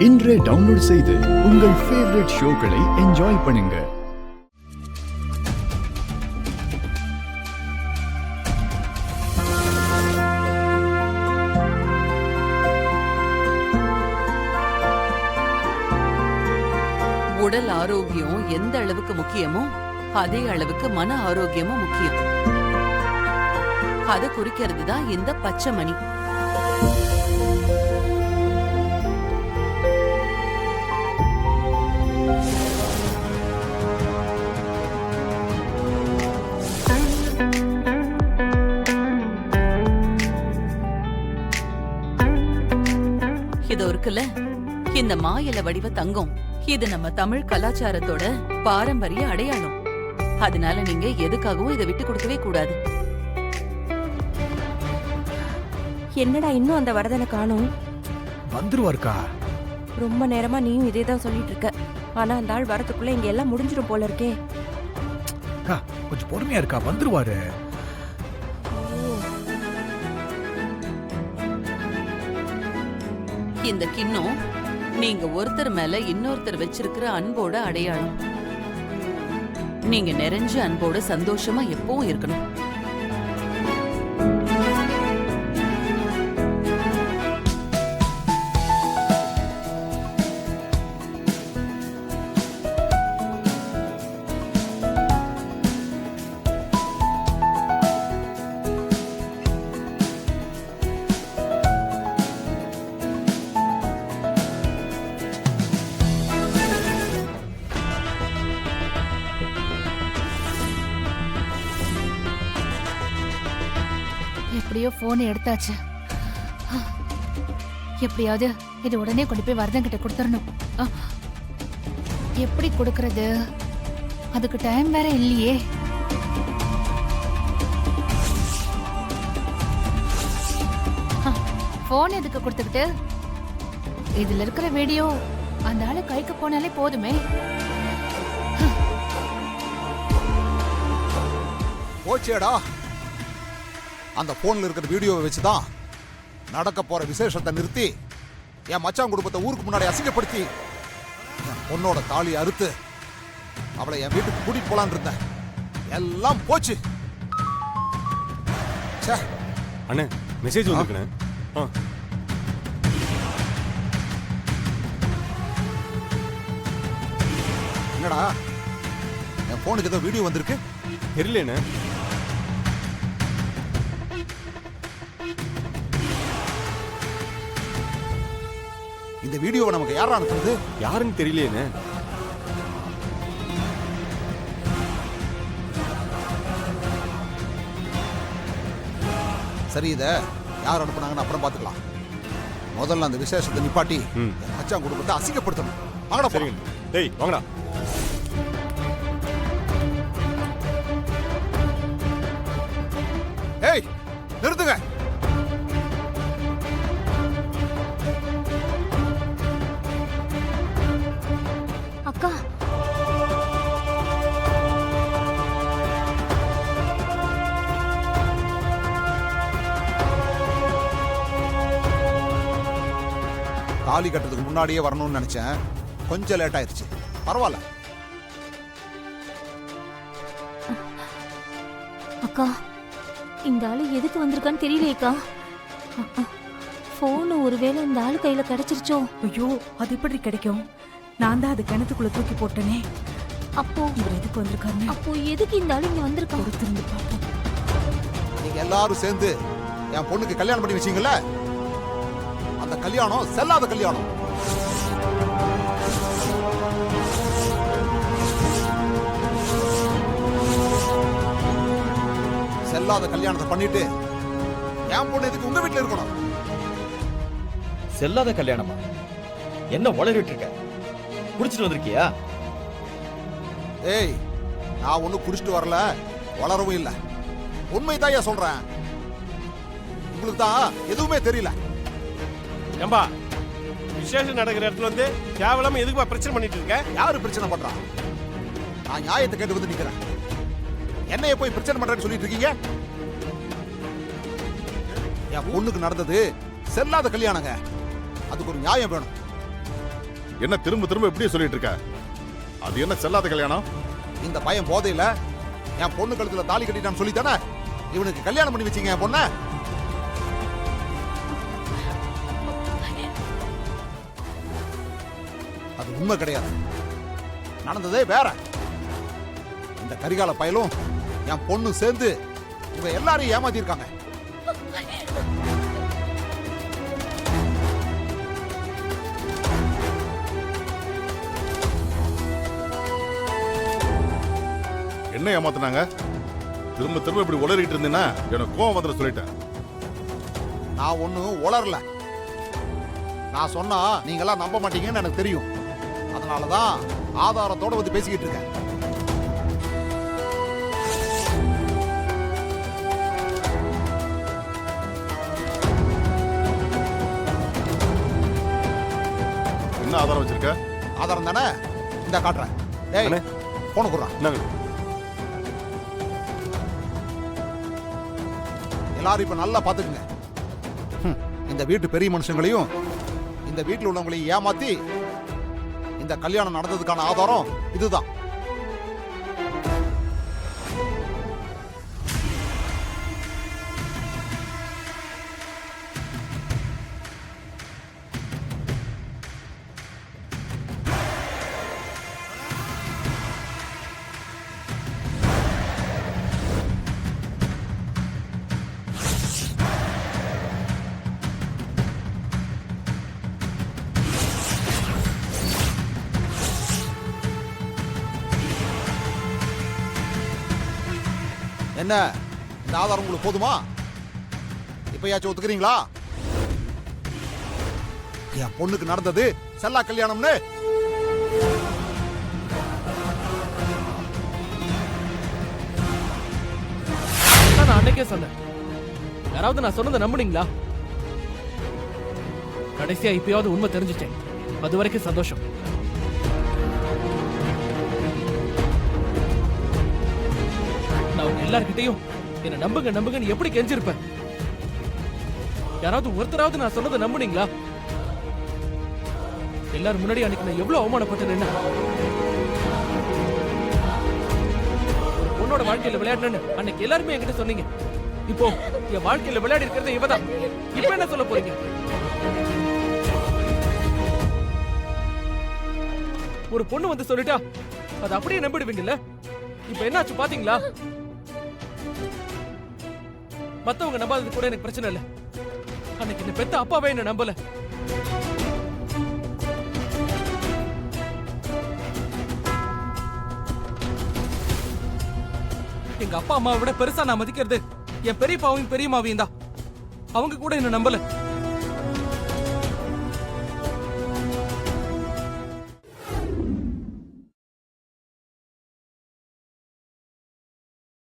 இன்றே டவுன்லோட் செய்து உங்கள் ஃபேவரட் ஷோக்களை என்ஜாய் பண்ணுங்க. உடல் ஆரோக்கியம் எந்த அளவுக்கு முக்கியமோ அதே அளவுக்கு மன ஆரோக்கியமும் முக்கியம். அதை குறிக்கிறது தான் இந்த பச்சை மணி. இது இருக்குல்ல, இந்த மாயில வடிவ தங்கம், இது நம்ம தமிழ் கலாச்சாரத்தோட பாரம்பரிய அடையாளம். அதனால நீங்க எதுக்காகவும் இதை விட்டு கொடுக்கவே கூடாது. என்னடா இன்னும் அந்த வரதனை காணும்? வந்துருவாருக்கா. ரொம்ப நேரமா நீயும் இதே தான் சொல்லிட்டு இருக்க. ஆனா அந்த ஆள் வரதுக்குள்ள இங்க எல்லாம் முடிஞ்சிடும் போல இருக்கே. கொஞ்சம் பொறுமையா இருக்கா, வந்துருவாரு. இந்த கிண்ணம் நீங்க ஒருத்தர் மேல இன்னொருத்தர் வச்சிருக்கிற அன்போட அடையாளம். நீங்க நிறைஞ்ச அன்போட சந்தோஷமா எப்பவும் இருக்கணும். எப்படியோ போன் எடுத்தாச்சு. எப்படியாவது இது உடனே கொண்டு போய் வரதன் கிட்ட கொடுத்துடணும். எப்படி கொடுக்கறது? அதுக்கு டைம் வேற இல்லையே. போன் எதுக்கு கொடுத்துக்கிட்டு? இதுல இருக்கிற வீடியோ அந்த ஆளு கைக்கு போனாலே போதுமே. போச்சேடா, அந்த போன்ல இருக்கிற வீடியோவை வச்சுதான் நடக்க போற விசேஷத்தை நிறுத்தி என் மச்சான் குடும்பத்தை ஊருக்கு முன்னாடி அசிங்கப்படுத்தி பொண்ணோட தாலி அறுத்து அவளை என் வீட்டுக்கு கூட்டிட்டு போலான்னு இருந்தேன். எல்லாம் போச்சு. அண்ணே, மெசேஜ் வந்துருக்கண்ணே. என்னடா, என் போனுக்கு ஏதோ வீடியோ வந்திருக்கு. தெரியலண்ணே. இந்த வீடியோவை நமக்கு யாரா அனுப்புறது? யாருன்னு தெரியலையே. சரி, இத யார் அனுப்புனாங்கன்னு அப்புறம் பாத்துக்கலாம். முதல்ல அந்த விசேஷத்தை நிப்பாட்டி மச்சான் குடும்பத்தை அசிங்கப்படுத்தணும். வாங்கடா. சரிங்க. டேய் வாங்கடா. ஏய், நிறுத்துங்க. அக்கா, தாலி கட்டுறதுக்கு முன்னாடியே வரணும்னு நினைச்சேன். கொஞ்சம் லேட் ஆயிருச்சு. பரவாயில்ல. அக்கா, இந்த ஆளு எதுக்கு வந்திருக்கான்னு தெரியலையேக்கா. போன் ஒருவேளை இந்த ஆளு கையில கிடைச்சிருச்சோ? ஐயோ, அது எப்படி கிடைக்கும்? நான் தான் அது கிணத்துக்குள்ள தூக்கி போட்டனே. அப்போ இவர் எதுக்கு வந்திருக்காரு? அப்போ எதுக்கு இந்த ஆளு இங்க வந்திருக்கா? திரும்பி பார்ப்போம். நீங்க எல்லாரும் சேர்ந்து என் பொண்ணுக்கு கல்யாணம் பண்ணி வச்சீங்கல்ல, அந்த கல்யாணம் செல்லாத கல்யாணம். செல்லாத கல்யாணத்தை பண்ணிட்டு என் பொண்ணு எதுக்கு உங்க வீட்டுல இருக்கணும்? செல்லாத கல்யாணமா? என்ன வளரிட்டு இருக்க? குடிச்சிட்டு வந்திருக்கியா? ஏய், நான் ஒண்ணு குடிச்சிட்டு வரல, வளரவும் இல்ல. உண்மைதான் சொல்றேன். உங்களுக்கு தான் எதுவுமே தெரியல. ஏம்பா, விசேஷம் நடக்கிற இடத்துல வந்து கேவலமா எதுக்குப்பா பிரச்சனை பண்ணிட்டு இருக்க? யாரு பிரச்சனை பண்றா? நான் நியாயத்தை கேட்டு வந்து நிக்கிறேன். என்னைய போய் பிரச்சனை பண்றேன்னு சொல்லிட்டு இருக்கீங்க? என் பொண்ணுக்கு நடந்தது செல்லாத கல்யாணங்க. அதுக்கு ஒரு நியாயம் வேணும். என்ன திரும்ப திரும்ப இப்படியே சொல்லிட்டு இருக்க? அது என்ன செல்லாத கல்யாணம்? இந்த பையன் போதையில என் பொண்ணு கழுத்துல தாலி கட்டிட்டான்னு சொல்லித்தானே இவனுக்கு கல்யாணம் பண்ணி வச்சீங்க என் பொண்ண. அது உண்மை கிடையாது. நடந்ததே வேற. இந்த கரிகால பயலும் என் பொண்ணு சேர்ந்து இவங்க எல்லாரையும் ஏமாத்தி இருக்காங்க. என்ன ஏமாத்துனாங்க? திரும்ப திரும்ப இப்படி உளறிட்டு இருந்தீங்கன்னா எனக்கு கோவம் வந்துட சொல்லிட்டேன். நான் ஒன்னும் உளரல. நான் சொன்னா நீங்க எல்லாம் நம்ப மாட்டீங்கன்னு எனக்கு தெரியும். அதனாலதான் ஆதாரத்தோட வந்து பேசிக்கிட்டு இருக்கேன். என்ன ஆதாரம் வச்சிருக்க? ஆதாரம் தானே, இந்த காட்டுறேன். டேய் போன குடுறான். எல்லாரும் இப்ப நல்லா பாத்துக்குங்க. இந்த வீட்டு பெரிய மனுஷங்களையும் இந்த வீட்டில் உள்ளவங்களையும் ஏமாத்தி இந்த கல்யாணம் நடந்ததுக்கான ஆதாரம் இதுதான். என்ன இந்த ஆதாரம் உங்களுக்கு போதுமா? இப்பயாச்சும் ஒத்துக்கிறீங்களா? என் பொண்ணுக்கு நடந்தது செல்லா கல்யாணம்னு. நான் அன்னைக்கே சொன்னேன். யாராவது நான் சொன்னதை நம்புனீங்களா? கடைசியா இப்பயாவது உண்மை தெரிஞ்சுட்டேன். அது வரைக்கும் சந்தோஷம். நான் எல்லார்கிட்டையும் என்ன நம்புங்க நம்புங்கன்னு எப்படி கெஞ்சிருப்பேன்? யாராவது ஒருத்தராவது நான் சொன்னதை நம்புனீங்களா? எல்லாரும் முன்னாடி அன்னைக்கு நான் எவ்வளவு அவமானப்பட்டேன். ஒரு பொண்ணோட வாழ்க்கையில விளையாடணும்னு அன்னைக்கு எல்லாருமே என்கிட்ட சொன்னீங்க. இப்போ என் வாழ்க்கையில விளையாடி இருக்கிறது இவதான். இப்ப என்ன சொல்ல போறீங்க? ஒரு பொண்ணு வந்து சொல்லிட்டா அது அப்படியே நம்பிடுவீங்கல்ல? இப்ப என்னாச்சு பாத்தீங்களா? மத்தவங்க நம்பாதது கூட எனக்கு பிரச்சனை இல்ல. அன்னைக்கு என்ன பெத்த அப்பாவே என்ன நம்பல. எங்க அப்பா அம்மாவை விட பெருசா நான் மதிக்கிறது என் பெரியப்பாவையும் பெரியம்மாவையும் தான். அவங்க கூட என்ன நம்பல.